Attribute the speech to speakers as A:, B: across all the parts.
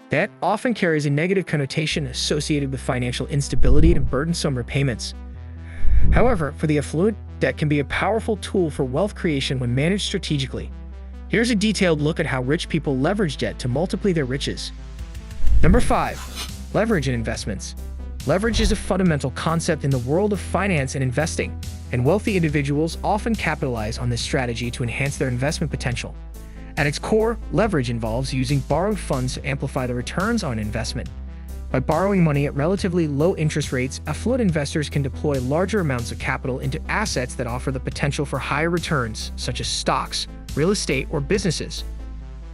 A: Debt often carries a negative connotation associated with financial instability and burdensome repayments. However, for the affluent, debt can be a powerful tool for wealth creation when managed strategically. Here's a detailed look at how rich people leverage debt to multiply their riches. Number 5. Leverage in investments. Leverage is a fundamental concept in the world of finance and investing, and wealthy individuals often capitalize on this strategy to enhance their investment potential. At its core, leverage involves using borrowed funds to amplify the returns on investment. By borrowing money at relatively low interest rates, affluent investors can deploy larger amounts of capital into assets that offer the potential for higher returns, such as stocks, real estate, or businesses.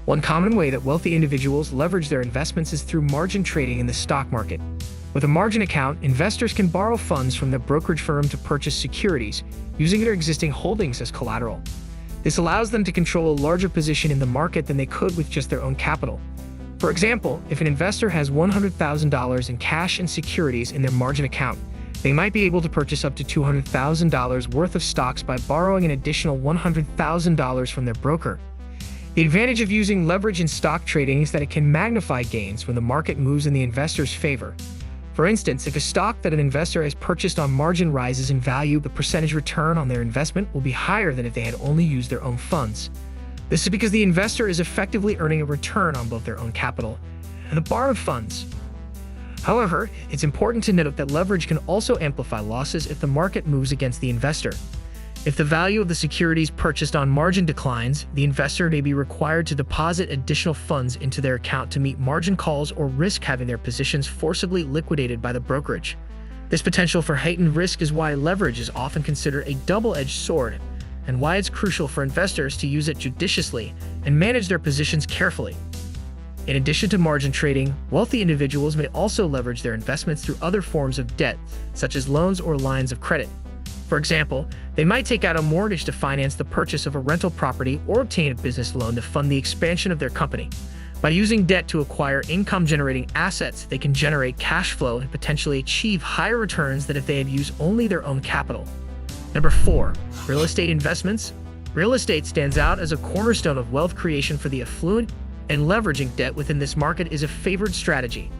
A: One common way that wealthy individuals leverage their investments is through margin trading in the stock market. With a margin account, investors can borrow funds from their brokerage firm to purchase securities, using their existing holdings as collateral. This allows them to control a larger position in the market than they could with just their own capital. For example, if an investor has $100,000 in cash and securities in their margin account, they might be able to purchase up to $200,000 worth of stocks by borrowing an additional $100,000 from their broker. The advantage of using leverage in stock trading is that it can magnify gains when the market moves in the investor's favor. For instance, if a stock that an investor has purchased on margin rises in value, the percentage return on their investment will be higher than if they had only used their own funds. This is because the investor is effectively earning a return on both their own capital and the borrowed funds. However, it's important to note that leverage can also amplify losses if the market moves against the investor. If the value of the securities purchased on margin declines, the investor may be required to deposit additional funds into their account to meet margin calls or risk having their positions forcibly liquidated by the brokerage. This potential for heightened risk is why leverage is often considered a double-edged sword, and why it's crucial for investors to use it judiciously and manage their positions carefully. In addition to margin trading, wealthy individuals may also leverage their investments through other forms of debt, such as loans or lines of credit. For example, they might take out a mortgage to finance the purchase of a rental property or obtain a business loan to fund the expansion of their company. By using debt to acquire income-generating assets, they can generate cash flow and potentially achieve higher returns than if they had used only their own capital. Number 4. Real estate investments. Real estate stands out as a cornerstone of wealth creation for the affluent, and leveraging debt within this market is a favored strategy.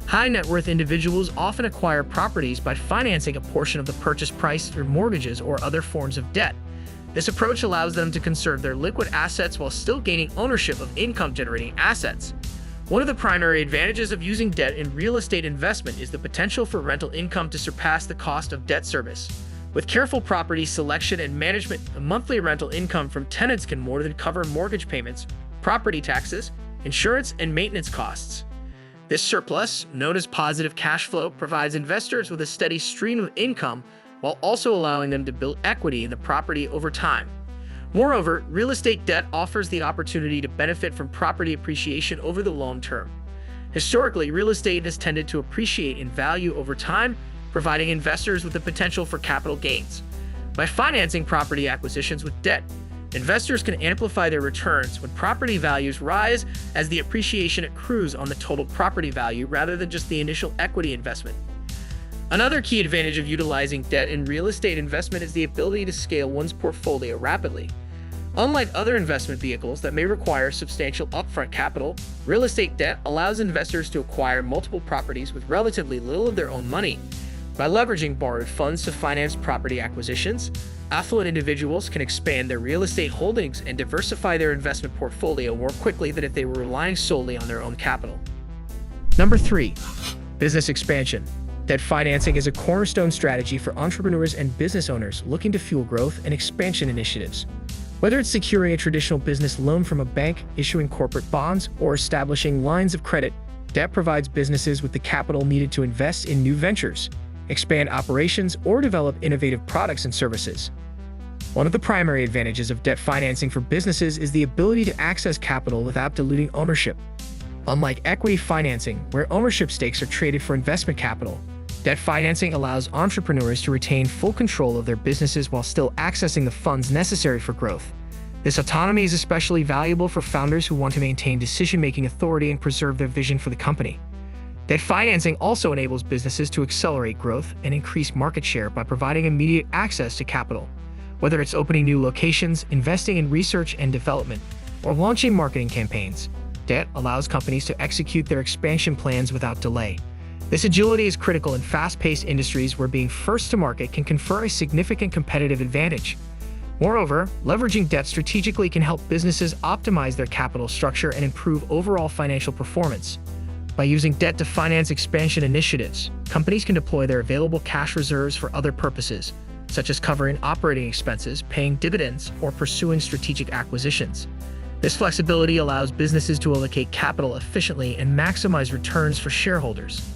A: High net worth individuals often acquire properties by financing a portion of the purchase price through mortgages or other forms of debt. This approach allows them to conserve their liquid assets while still gaining ownership of income-generating assets. One of the primary advantages of using debt in real estate investment is the potential for rental income to surpass the cost of debt service. With careful property selection and management, the monthly rental income from tenants can more than cover mortgage payments, property taxes, insurance, and maintenance costs. This surplus, known as positive cash flow, provides investors with a steady stream of income while also allowing them to build equity in the property over time. Moreover, real estate debt offers the opportunity to benefit from property appreciation over the long term. Historically, real estate has tended to appreciate in value over time, providing investors with the potential for capital gains. By financing property acquisitions with debt, investors can amplify their returns when property values rise, as the appreciation accrues on the total property value rather than just the initial equity investment. Another key advantage of utilizing debt in real estate investment is the ability to scale one's portfolio rapidly. Unlike other investment vehicles that may require substantial upfront capital, real estate debt allows investors to acquire multiple properties with relatively little of their own money. By leveraging borrowed funds to finance property acquisitions, affluent individuals can expand their real estate holdings and diversify their investment portfolio more quickly than if they were relying solely on their own capital. Number 3. Business expansion. Debt financing is a cornerstone strategy for entrepreneurs and business owners looking to fuel growth and expansion initiatives. Whether it's securing a traditional business loan from a bank, issuing corporate bonds, or establishing lines of credit, debt provides businesses with the capital needed to invest in new ventures, expand operations, or develop innovative products and services. One of the primary advantages of debt financing for businesses is the ability to access capital without diluting ownership. Unlike equity financing, where ownership stakes are traded for investment capital, debt financing allows entrepreneurs to retain full control of their businesses while still accessing the funds necessary for growth. This autonomy is especially valuable for founders who want to maintain decision-making authority and preserve their vision for the company. Debt financing also enables businesses to accelerate growth and increase market share by providing immediate access to capital. Whether it's opening new locations, investing in research and development, or launching marketing campaigns, debt allows companies to execute their expansion plans without delay. This agility is critical in fast-paced industries where being first to market can confer a significant competitive advantage. Moreover, leveraging debt strategically can help businesses optimize their capital structure and improve overall financial performance. By using debt to finance expansion initiatives, companies can deploy their available cash reserves for other purposes, such as covering operating expenses, paying dividends, or pursuing strategic acquisitions. This flexibility allows businesses to allocate capital efficiently and maximize returns for shareholders.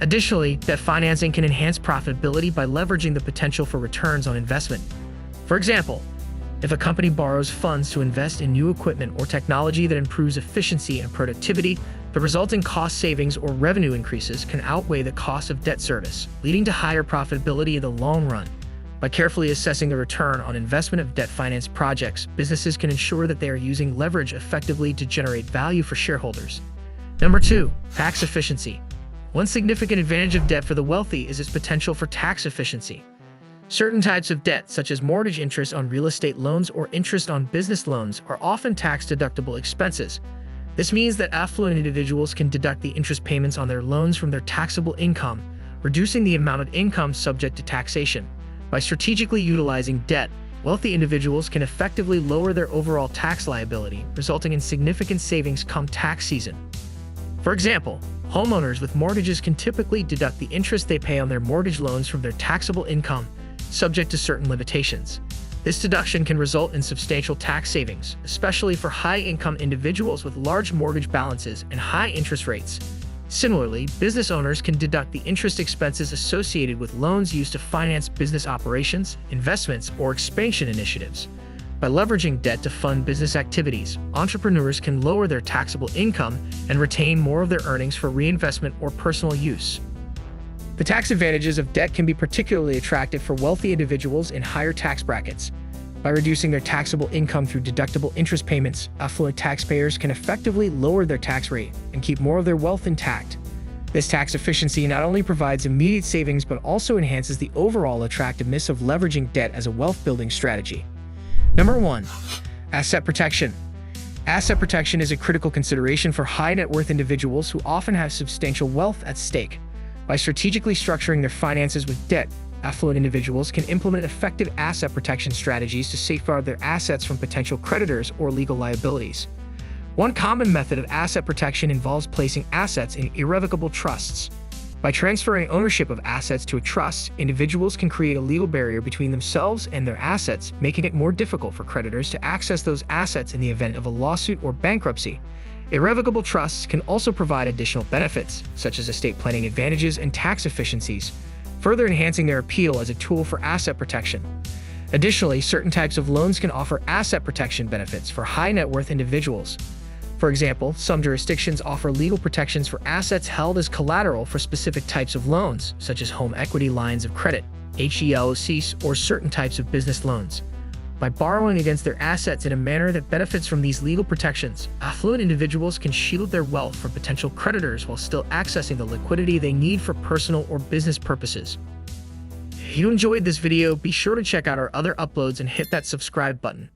A: Additionally, debt financing can enhance profitability by leveraging the potential for returns on investment. For example, if a company borrows funds to invest in new equipment or technology that improves efficiency and productivity, the resulting cost savings or revenue increases can outweigh the cost of debt service, leading to higher profitability in the long run. By carefully assessing the return on investment of debt-financed projects, businesses can ensure that they are using leverage effectively to generate value for shareholders. Number 2, tax efficiency. One significant advantage of debt for the wealthy is its potential for tax efficiency. Certain types of debt, such as mortgage interest on real estate loans or interest on business loans, are often tax-deductible expenses. This means that affluent individuals can deduct the interest payments on their loans from their taxable income, reducing the amount of income subject to taxation. By strategically utilizing debt, wealthy individuals can effectively lower their overall tax liability, resulting in significant savings come tax season. For example, homeowners with mortgages can typically deduct the interest they pay on their mortgage loans from their taxable income, subject to certain limitations. This deduction can result in substantial tax savings, especially for high-income individuals with large mortgage balances and high interest rates. Similarly, business owners can deduct the interest expenses associated with loans used to finance business operations, investments, or expansion initiatives. By leveraging debt to fund business activities, entrepreneurs can lower their taxable income and retain more of their earnings for reinvestment or personal use. The tax advantages of debt can be particularly attractive for wealthy individuals in higher tax brackets. By reducing their taxable income through deductible interest payments, affluent taxpayers can effectively lower their tax rate and keep more of their wealth intact. This tax efficiency not only provides immediate savings but also enhances the overall attractiveness of leveraging debt as a wealth-building strategy. Number 1. Asset protection. Asset protection is a critical consideration for high-net-worth individuals who often have substantial wealth at stake. By strategically structuring their finances with debt, affluent individuals can implement effective asset protection strategies to safeguard their assets from potential creditors or legal liabilities. One common method of asset protection involves placing assets in irrevocable trusts. By transferring ownership of assets to a trust, individuals can create a legal barrier between themselves and their assets, making it more difficult for creditors to access those assets in the event of a lawsuit or bankruptcy. Irrevocable trusts can also provide additional benefits, such as estate planning advantages and tax efficiencies, further enhancing their appeal as a tool for asset protection. Additionally, certain types of loans can offer asset protection benefits for high-net-worth individuals. For example, some jurisdictions offer legal protections for assets held as collateral for specific types of loans, such as home equity lines of credit, HELOCs, or certain types of business loans. By borrowing against their assets in a manner that benefits from these legal protections, affluent individuals can shield their wealth from potential creditors while still accessing the liquidity they need for personal or business purposes. If you enjoyed this video, be sure to check out our other uploads and hit that subscribe button.